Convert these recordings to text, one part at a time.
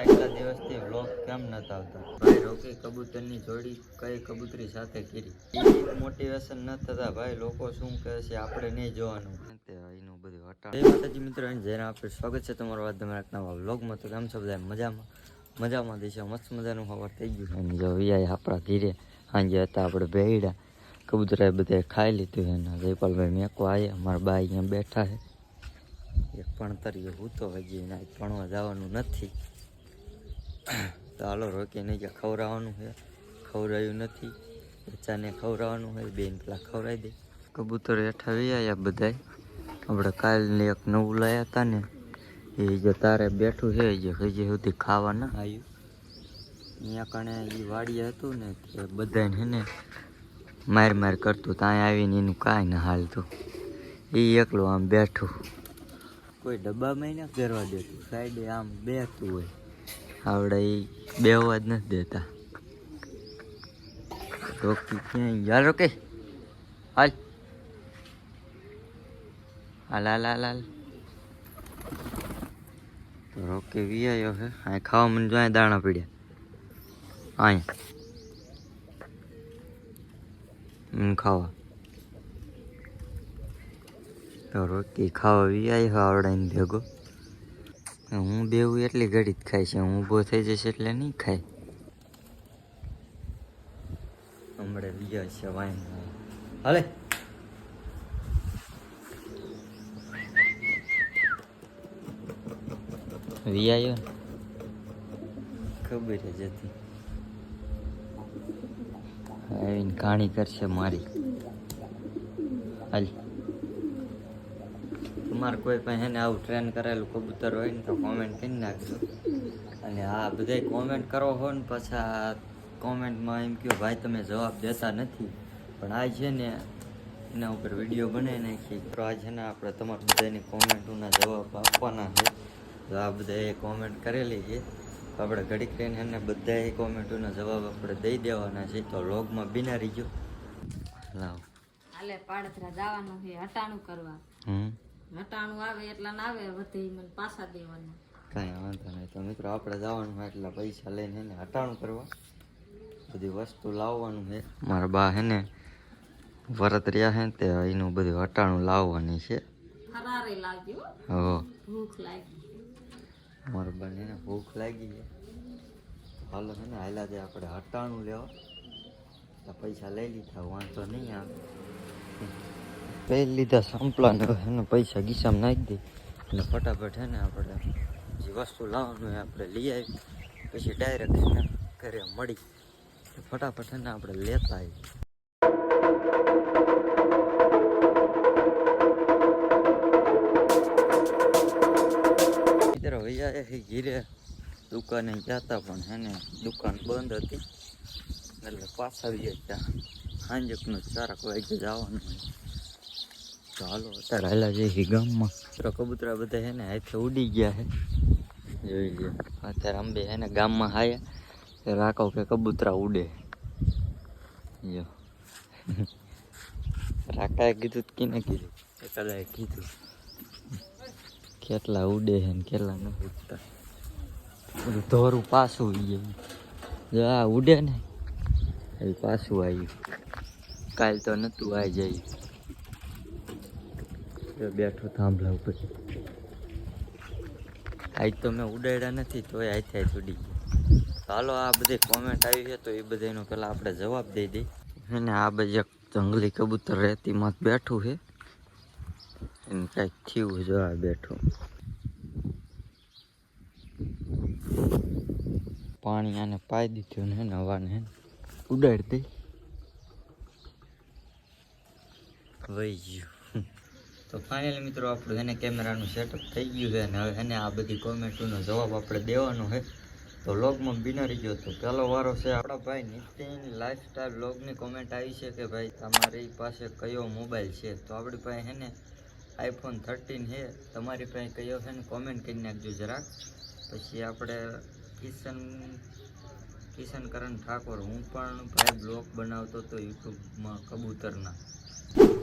એટલા દિવસથી વ્લોગ કેમ નતા આવતા? ભાઈ રોકી કબૂતરની જોડી કઈ કબૂતરી સાથે કરી મોટિવેશન ન થતા ભાઈ લોકો શું કહે છે આપણે નહીં જોવાનું એનું બધું હટાવ. જય માતાજી મિત્રો, જેને આપણે સ્વાગત છે તમારો વાત તમારા નવા વ્લોગમાં. તો કેમ છો બધા? મજામાં દેશો મસ્ત મજાનું ખબર થઈ ગયું. અને જો વીઆઈ આપણા ધીરે સાંજે હતા આપણે ભેડા કબૂતરા બધા ખાઈ લીધું. એના જયપાલભાઈ મેકો આવ્યા, અમારા બા અહીંયા બેઠા છે. એક ભણતરીએ હું તો હજી એને ભણવા જવાનું નથી. તો હાલો રોકીને જ્યાં ખવડાવવાનું છે, ખવડાવ્યું નથી. બચ્ચાને ખવડાવવાનું હોય, બેન પેલા ખવડાવી દે. કબૂતર હેઠા આવ્યા બધા. આપણે કાલને એક નવું લાયા હતા ને, એ જે તારે બેઠું છે જે હજી સુધી ખાવા ના આવ્યું. અહીંયા કણે એ વાડીએ હતું ને તે બધાને હે ને માર કરતું. ત્યાં આવીને એનું કાંઈ ના હાલતું. એ એકલું આમ બેઠું, કોઈ ડબ્બામાં ના ફેરવા દેતું, સાઈડે આમ બેઠતું હોય. આવડે એ બેહવા જ નથી દેતા. રોકી ક્યાંય યાર, રોકે હાલ હાલ હાલ હાલ હાલ. તો રોકે વી આવ્યો છે. અહીં ખાવા મને જો દાણા પીડ્યા અહીંયા ખાવા. તો રોકી ખાવા વી આવ્યો આવડાને ભેગો. હું બેવું એટલી ઘડી જ ખાય છે, હું ઊભો થઈ જશે એટલે નહીં ખાય. હમણાં બીજા છે વાઈન હાલે. વી આવ્યો ને ખબર જ હતી. આવીને કાણી કરશે મારી. હાલ તમારે કોઈ પણ હે ને આવું ટ્રેન કરેલું કબૂતર હોય ને તો કોમેન્ટ કરી નાખજો. અને આ બધા કોમેન્ટ કરો હો ને પાછા કોમેન્ટમાં એમ કહો ભાઈ તમે જવાબ દેતા નથી. પણ આ છે ને એના ઉપર વિડીયો બનાવી નાખી. તો આ છે ને આપણે તમારા બધાની કોમેન્ટોના જવાબ આપવાના છે. તો આ બધાએ કોમેન્ટ કરેલી છે, તો આપણે ઘડીક રહીને એને બધાએ કોમેન્ટોના જવાબ આપણે દઈ દેવાના છે. તો વ્લોગમાં બિના રહીજો. લાવ હાલે પાડતરા જવાનું છે હટાણું કરવા. હટાણું આવે એટલા ના આવે વધે મને પાછા દેવાના. કાંઈ વાંધો નહીં. તો મિત્રો આપણે જવાનું હોય એટલા પૈસા લઈને એને હટાણું કરવા બધી વસ્તુ લાવવાનું છે. મારા બા હે ને વરત રહ્યા છે તે એનું બધું હટાણું લાવવાની છે. ફરારે લાવજો. હો ભૂખ લાગી. મારા બાને ને ભૂખ લાગી છે. હાલો છે ને હાલા જે આપણે હટાણું લેવા તો પૈસા લઈ લીધા, વાંધો નહીં આવે. લઈ લીધા સંપલાને એને પૈસા ગીસામાં નાખી દઈ અને ફટાફટ છે ને આપણે જે વસ્તુ લાવવાનું હોય આપણે લઈ આવી. પછી ડાયરેક્ટ એને ઘરે મળી ફટાફટ છે ને આપણે લેતા આવી. મિત્રો વૈયા ઘીરે દુકાને જતા પણ હે ને દુકાન બંધ હતી એટલે પાછા આવી ગયા. સાંજકનું 4 વાગે જવાનું હોય. તો હાલો અત્યારે હાલા જઈએ ગામમાં. કબૂતરા બધા હે ને હાથે ઉડી ગયા છે, જોઈ લે. અત્યારે અંબે હે ને ગામમાં હાયા રાખો કે કબૂતરા ઉડે. જો રાકાએ કીધું કે ને કીધું કદાચ કીધું કેટલા ઉડે છે ને કેટલા ન ઉડતા. બધું ધોરું પાછું જાય. જો આ ઉડે ને એ પાછું આવ્યું. કાલ તો નતું આવી જાય. બેઠો થાંભલા ઉપર. આજ તો મેં ઉડાડ્યા નથી તોય આથી ઉડી ગયા. હાલો આ બધી કોમેન્ટ આવી છે તો એ બધાનો પેલા આપણે જવાબ દઈ દઈ. એને આ બાજુ જંગલી કબૂતર રેતીમાં બેઠું છે. એને કાંઈક થયું જો આ બેઠું. પાણી આને પાઈ દીધું ને હવાને ઉડાડી દઈ. વહી ગયું. તો ફાઇનલી મિત્રો આપણું એને કેમેરાનું સેટઅપ થઈ ગયું છે અને હવે એને આ બધી કોમેન્ટોનો જવાબ આપણે દેવાનો છે. તો વ્લોગમાં બિના રહીજો. તો પહેલો વારો છે આપણા ભાઈ નીતિન લાઈફસ્ટાઈલ વ્લોગની કોમેન્ટ આવી છે કે ભાઈ તમારી પાસે કયો મોબાઈલ છે? તો આપણી પાસે છે ને iPhone 13 છે. તમારી પાસે કયો છે ને કોમેન્ટ કરી નાખજો જરાક. પછી આપણે કિશન કરણ ઠાકોર, હું પણ ભાઈ બ્લોગ બનાવતો હતો યુટ્યુબમાં કબૂતરના.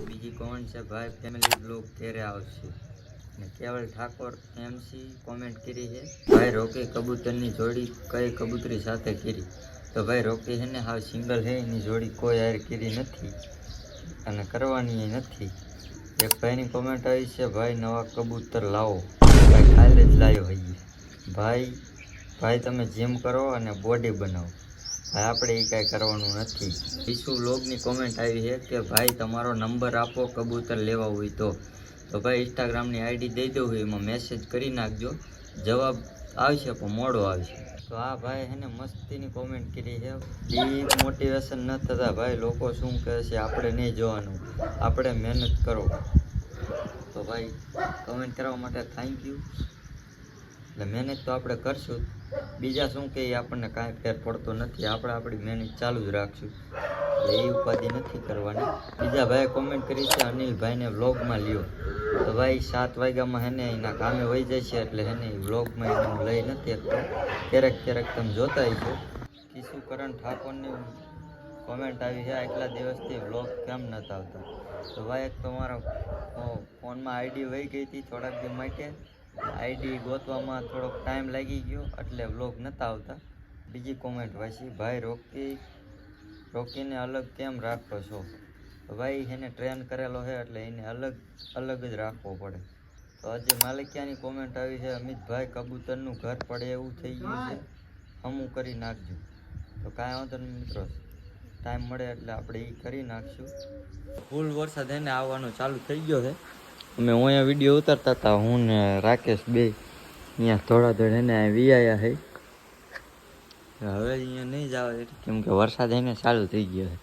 બીજી કોમેન્ટ છે ભાઈ ફેમિલી બ્લોગ ક્યારે આવશે? અને કેવલ ઠાકોર MC કોમેન્ટ કરી છે, ભાઈ રોકી કબૂતરની જોડી કઈ કબૂતરી સાથે કરી? તો ભાઈ રોકી છે ને હાવ સિંગલ છે, એની જોડી કોઈ હારે કરી નથી અને કરવાની નથી. એક ભાઈની કોમેન્ટ આવી છે, ભાઈ નવા કબૂતર લાવો. ભાઈ કાલે જ લાવ્યો હઈએ. ભાઈ તમે જીમ કરો અને બોડી બનાવો. ભાઈ આપણે એ કાંઈ કરવાનું નથી. વિશુ વ્લોગની કોમેન્ટ આવી છે કે ભાઈ તમારો નંબર આપો કબૂતર લેવા હોય તો ભાઈ ઇન્સ્ટાગ્રામની આઈડી દઈ દઉં હોય, એમાં મેસેજ કરી નાખજો. જવાબ આવશે પણ મોડો આવશે. તો આ ભાઈ એને મસ્તીની કોમેન્ટ કરી છે, ડીપ મોટિવેશન ન થતા ભાઈ લોકો શું કહે છે આપણે નહીં જોવાનું, આપણે મહેનત કરો. તો ભાઈ કમેન્ટ કરવા માટે થેન્ક યુ. એટલે મહેનત તો આપણે કરશું, બીજા શું કે આપણને કાંઈ ફેર પડતો નથી. આપણે આપણી મહેનત ચાલુ જ રાખશું, એટલે એ ઉપાધિ નથી કરવાની. બીજા ભાઈ કોમેન્ટ કરી છે, અનિલભાઈને વ્લોગમાં લ્યો. તો ભાઈ 7 વાગ્યામાં હેને એના કામે વહી જાય છે, એટલે હેને વ્લોગમાં એને હું લઈ નથી શકતો. ક્યારેક તમે જોતા છો. કિશુકરણ ઠાકોરની કોમેન્ટ આવી છે, આટલા દિવસથી વ્લોગ કેમ નહોતા આવતા? તો ભાઈ એક તમારા ફોનમાં આઈડી વહી ગઈ હતી થોડાક દિવસ માટે, આઈડી ગોતવામાં થોડોક ટાઈમ લાગી ગયો એટલે વ્લોગ નહોતા આવતા. બીજી કોમેન્ટ વાંચી, ભાઈ રોકીને અલગ કેમ રાખો છો? તો ભાઈ એને ટ્રેન કરેલો છે એટલે એને અલગ જ રાખવો પડે. તો આજે માલિકિયાની કોમેન્ટ આવી છે, અમિતભાઈ કબૂતરનું ઘર પડે એવું થઈ ગયું છે, હમું કરી નાખજો. તો કાંઈ વાંધો નહીં મિત્રો, ટાઈમ મળે એટલે આપણે એ કરી નાખશું. ફૂલ વરસાદ એને આવવાનો ચાલુ થઈ ગયો છે. અમે અહીંયા વિડીયો ઉતારતા હતા, હું ને રાકેશ બે અહીંયા થોડા એને વિયાયા છે. હવે અહીંયા નહીં જ આવે કેમ કે વરસાદ એને ચાલુ થઈ ગયો છે.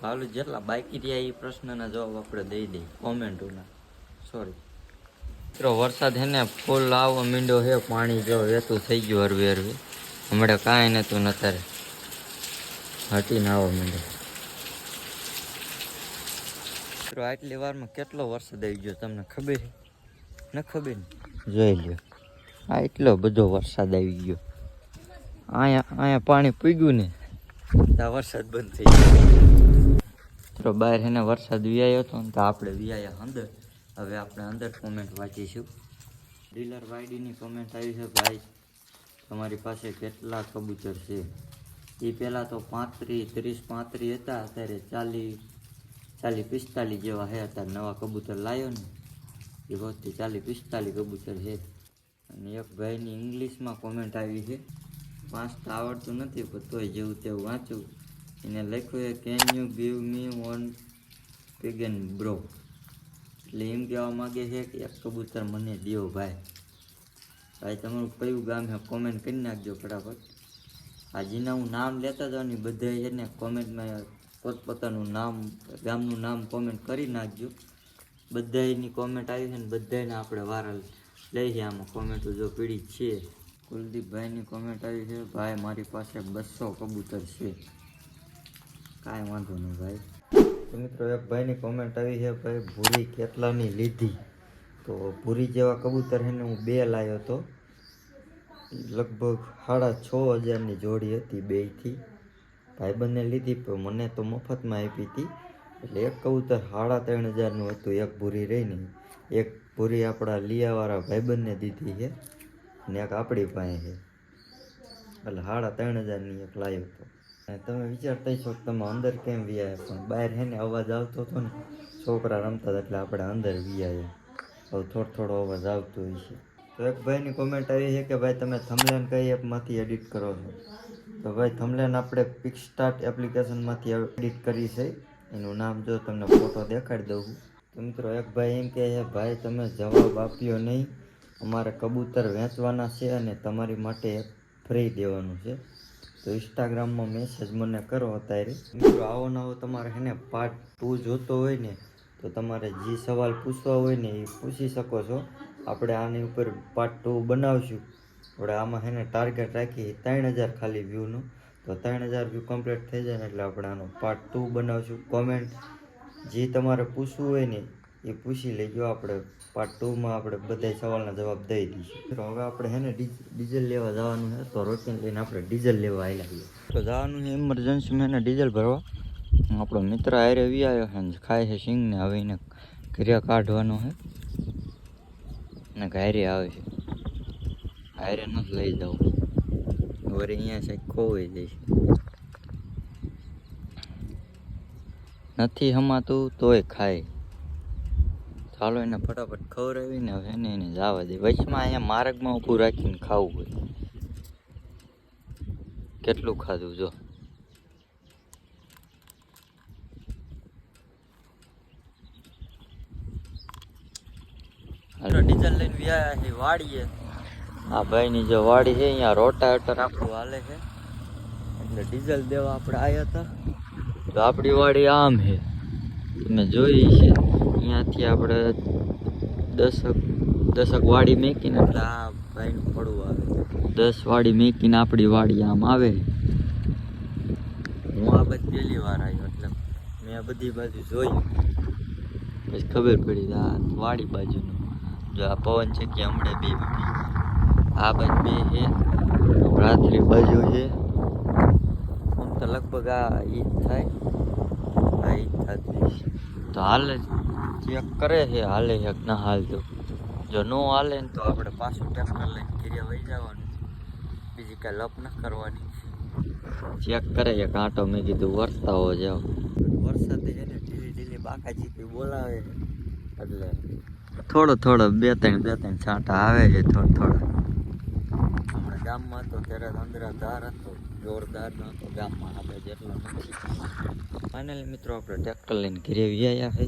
હાલું જેટલા બાકી રહ્યા એ પ્રશ્નના જવાબ આપણે દઈ દઈએ કોમેન્ટોના. સોરી મિત્રો, વરસાદ એને ફૂલ આવવા માંડ્યો છે, પાણી જો વહેતું થઈ ગયું હરવે હમણાં કાંઈ નહોતું નતારે હટીને આવવા માંડ્યો. મિત્રો આટલી વારમાં કેટલો વરસાદ આવી ગયો તમને ખબર છે? ન ખબર ને જોઈ લ્યો, આ એટલો બધો વરસાદ આવી ગયો. અહીંયા પાણી પૂગ્યું ને ત્યાં વરસાદ બંધ થઈ ગયો. મિત્રો બહાર એને વરસાદ વિયાયો હતો ને તો આપણે વિયાયા અંદર. હવે આપણે અંદર કોમેન્ટ વાંચીશું. ડીલર વાયડીની કોમેન્ટ આવી છે, ભાઈ તમારી પાસે કેટલા કબૂતર છે? એ પહેલાં તો 30-35 હતા, અત્યારે 40-45 જેવા છે. અત્યારે નવા કબૂતર લાવ્યો ને એ વખતે 40-45 કબૂતર છે. અને એક ભાઈની ઇંગ્લિશમાં કોમેન્ટ આવી છે, વાંચતા આવડતું નથી પણ તોય જેવું તેવું વાંચું. એને લખ્યું છે, can you give me 1 pigeon bro? એટલે એમ કહેવા માગે છે કે એક કબૂતર મને દો ભાઈ. તમારું કયું ગામ છે કોમેન્ટ કરી નાખજો ફટાફટ. આ જેના હું નામ લેતા જાઉં ને બધાએ છે ને કોમેન્ટમાં પોતપોતાનું નામ, ગામનું નામ કોમેન્ટ કરી નાખજો. બધાની કોમેન્ટ આવી છે ને બધાને આપણે વારા લઈ છે. આમાં કોમેન્ટો જો પીડી છે. કુલદીપભાઈની કોમેન્ટ આવી છે, ભાઈ મારી પાસે 200 કબૂતર છે. કાંઈ વાંધો નહીં ભાઈ. તો મિત્રો એક ભાઈની કોમેન્ટ આવી છે, ભાઈ ભૂરી કેટલાની લીધી? તો ભૂરી જેવા કબૂતર છે ને હું 2 લાવ્યો હતો, લગભગ 6,500ની જોડી હતી બેયથી. ભાઈબંધને લીધી પણ મને તો મફતમાં આપી હતી. એટલે એક કબૂતર 3,500નું હતું, એક ભૂરી રહીને. એક ભૂરી આપણા લિયાવાળા ભાઈબંધને દીધી છે ને એક આપણી પાસે છે, એટલે 3,500ની એક લાવ્યો હતો. અને તમે વિચારતા છો કે તમે અંદર કેમ વિયાયા? પણ બહાર છે ને અવાજ આવતો હતો ને, છોકરા રમતા હતા એટલે આપણે અંદર વિયાયા. હવે થોડો અવાજ આવતો હોય છે. તો એક ભાઈની કોમેન્ટ આવી છે કે ભાઈ તમે થંબનેલ કઈ એપમાંથી એડિટ કરો છો? તો ભાઈ થંબનેલ આપણે પિક્સટાર્ટ એપ્લિકેશનમાંથી એડિટ કરી છે. એનું નામ જો તમને ફોટો દેખાડી દઉં. તો મિત્રો એક ભાઈ એમ કહે છે, ભાઈ તમે જવાબ આપ્યો નહીં, અમારે કબૂતર વેચવાના છે અને તમારી માટે એક ફ્રી દેવાનું છે. તો ઇન્સ્ટાગ્રામમાં મેસેજ મને કરો અત્યારે. મિત્રો આવો નવો તમારે છે ને પાર્ટ 2 જોતો હોય ને તો તમારે જે સવાલ પૂછવા હોય ને એ પૂછી શકો છો. આપણે આની ઉપર પાર્ટ 2 બનાવશું. આપણે આમાં છે ને ટાર્ગેટ રાખી 3,000 ખાલી વ્યૂનું. તો 3,000 વ્યૂ કમ્પ્લીટ થઈ જાય ને એટલે આપણે આનો પાર્ટ 2 બનાવશું. કોમેન્ટ જે તમારે પૂછવું હોય ને એ પૂછી લેજો. આપણે પાર્ટ 2માં આપણે બધા સવાલના જવાબ દઈ દઈશું. હવે આપણે છે ને ડીઝલ લેવા જવાનું છે, તો રોકીને લઈને આપણે ડીઝલ લેવા આવ્યા છીએ. તો જવાનું છે ઇમરજન્સીમાં એને ડીઝલ ભરવા. આપણો મિત્ર હારે આવ્યો છે ને ખાય છે સિંગને. હવે એને ઘરે કાઢવાનો હે ને ઘરે આવે છે. ઘરે નથી લઈ જવું, વરે અહીંયા છે ખોવાઈ જઈશ. નથી હમાતું તોય ખાય. ચાલો એને ફટાફટ ખવડાવીને હવે એને જવા દે. વચમાં અહીંયા માર્ગમાં ઊભું રાખીને ખાવું હોય. કેટલું ખાધું જો. ડીઝલ લઈને વ્યાયા છે વાડીએ. આ ભાઈની જો વાડી છે અહીંયા રોટાવેટર આપણું હાલે છે એટલે ડીઝલ દેવા આપણે આવ્યા હતા. તો આપણી વાડી આમ છે, તમે જોઈ છે. અહીંયાથી આપણે દસક વાડી મેકીને એટલે આ ભાઈનું પડવું આવે. 10 વાડી મેકીને આપણી વાડી આમ આવે. હું આ બધી પહેલી વાર આવ્યો એટલે મેં આ બધી બાજુ જોયું પછી ખબર પડી આ વાડી બાજુનું. જો આ પવન છે કે હમણાં બે આ બાજુ બે છે, રાત્રિ બાજુ છે. આમ તો લગભગ આ ઈદ થાય, આ ઈદ થતી તો હાલે ચેક કરે છે હાલે છે ના હાલતો. જો ન હાલે ને તો આપણે પાછું ટ્રેક્ટર લઈને ઘરે વહી જવાનું, બીજી કાંઈ લપ ન કરવાની. ચેક કરે છે કાંટો. મેં કીધું વરસતા હો જાઓ. વરસાદે છે ને ઢીલી બાકાજી બોલાવે એટલે થોડો બે ત્રણ છાંટા આવે છે થોડા. હમણાં ગામમાં તો ત્યારે અંદરાધાર હતો, જોરદાર ન હતો ગામમાં, આપણે જેટલો નથી. ફાઇનલી મિત્રો આપણે ટ્રેક્ટર લઈને ઘરે આવ્યા છે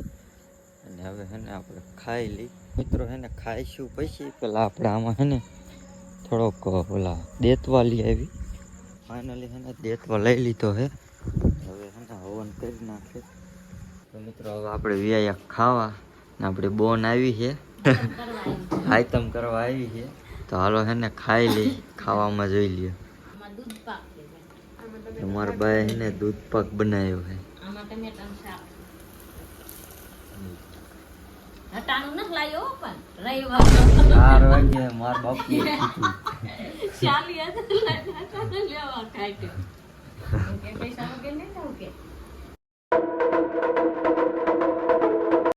અને હવે છે ને આપણે ખાઈ લઈ. મિત્રો છે ને ખાઈશું પછી પેલા આપણે આમાં છે ને થોડોક ઓલા દેતવા લઈ આવી. ફાઇનલી છે ને દેતવા લઈ લીધો છે. હવે છે ને હવન કરી નાખે. તો મિત્રો હવે આપણે વ્યાયા ખાવા ને આપણી બોન આવી છે આઈટમ કરવા આવી છે. તો હાલો છે ને ખાઈ લઈ, ખાવામાં જોઈ લ્યો. તમારા બાએ છે ને દૂધ પાક બનાવ્યો છે. મારા બાપુ